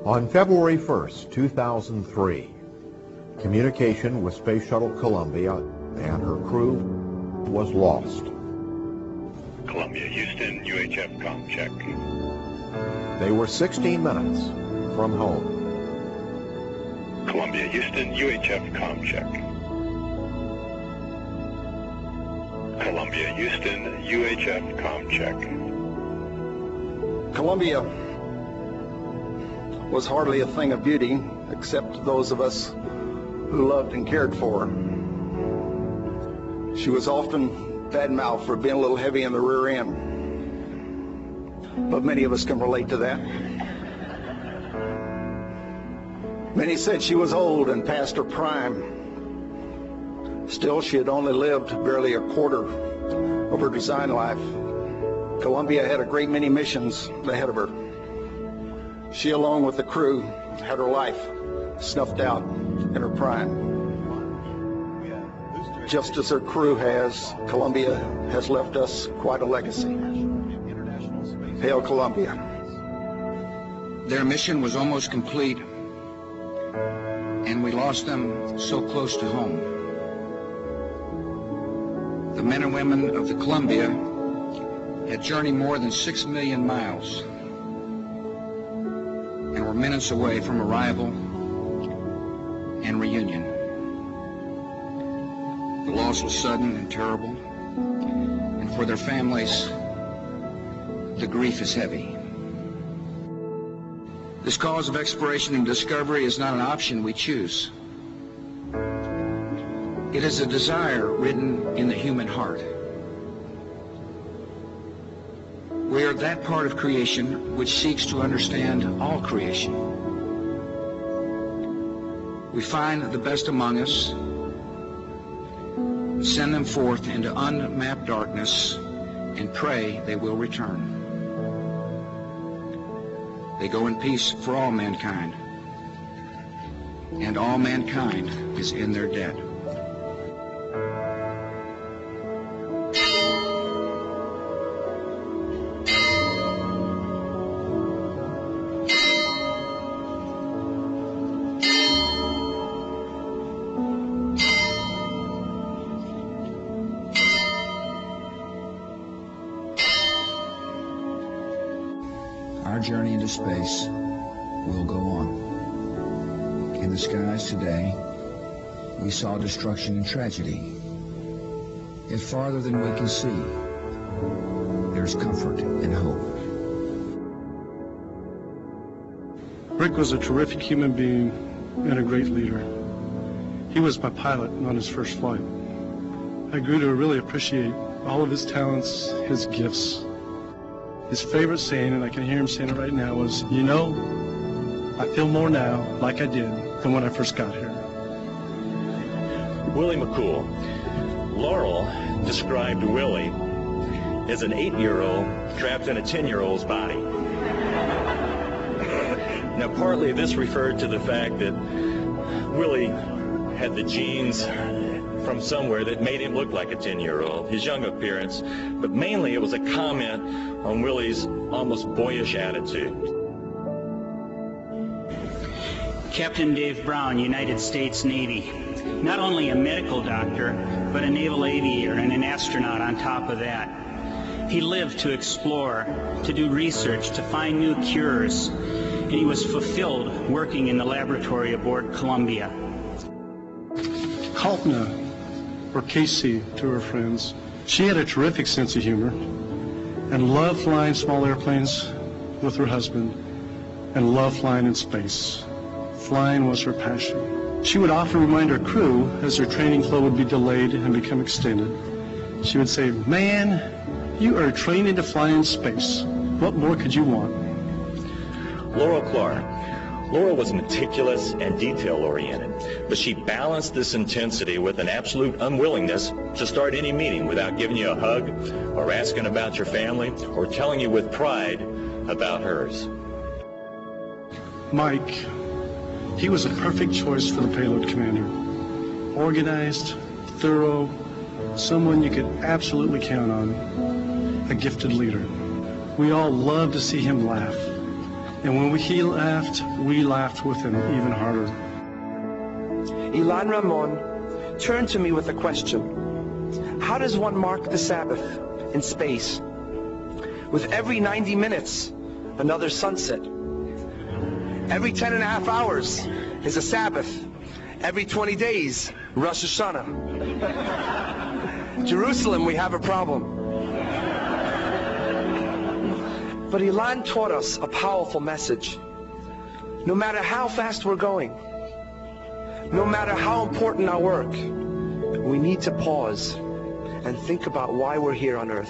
On February 1st, 2003, communication with Space Shuttle Columbia and her crew was lost. Columbia, Houston, UHF comm check. They were 16 minutes from home. Columbia, Houston, UHF comm check. Columbia, Houston, UHF comm check. Columbia was hardly a thing of beauty, except to those of us who loved and cared for her. She was often bad-mouthed for being a little heavy in the rear end, but many of us can relate to that. Many said she was old and past her prime. Still, she had only lived barely a quarter of her design life. Columbia had a great many missions ahead of her. She, along with the crew, had her life snuffed out in her prime. Just as her crew has, Columbia has left us quite a legacy. Hail Columbia. Their mission was almost complete, and we lost them so close to home. The men and women of the Columbia had journeyed more than 6 million miles and were minutes away from arrival and reunion. The loss was sudden and terrible, and for their families, the grief is heavy. This cause of exploration and discovery is not an option we choose. It is a desire written in the human heart. We are that part of creation which seeks to understand all creation. We find the best among us, send them forth into unmapped darkness, and pray they will return. They go in peace for all mankind, and all mankind is in their debt. Our journey into space will go on. In the skies today, we saw destruction and tragedy. Yet farther than we can see, there's comfort and hope. Rick was a terrific human being and a great leader. He was my pilot on his first flight. I grew to really appreciate all of his talents, his gifts. His favorite saying, and I can hear him saying it right now, was, "You know, I feel more now like I did than when I first got here." Willie McCool. Laurel described Willie as an 8-year-old trapped in a 10-year-old's body. Now, partly this referred to the fact that Willie had the genes from somewhere that made him look like a 10-year-old, his young appearance, but mainly it was a comment on Willie's almost boyish attitude. Captain Dave Brown, United States Navy. Not only a medical doctor, but a naval aviator and an astronaut on top of that. He lived to explore, to do research, to find new cures, and he was fulfilled working in the laboratory aboard Columbia. Kalpna, or Casey to her friends, she had a terrific sense of humor and loved flying small airplanes with her husband and loved flying in space. Flying was her passion. She would often remind her crew as their training flow would be delayed and become extended. She would say, "Man, you are training to fly in space. What more could you want?" Laurel Clark. Laura was meticulous and detail-oriented, but she balanced this intensity with an absolute unwillingness to start any meeting without giving you a hug or asking about your family or telling you with pride about hers. Mike, he was a perfect choice for the payload commander. Organized, thorough, someone you could absolutely count on, a gifted leader. We all loved to see him laugh. And when he laughed, we laughed with him even harder. Ilan Ramon turned to me with a question. How does one mark the Sabbath in space? With every 90 minutes, another sunset. Every 10.5 hours is a Sabbath. Every 20 days, Rosh Hashanah. Jerusalem, we have a problem. But Ilan taught us a powerful message. No matter how fast we're going, no matter how important our work, we need to pause and think about why we're here on earth.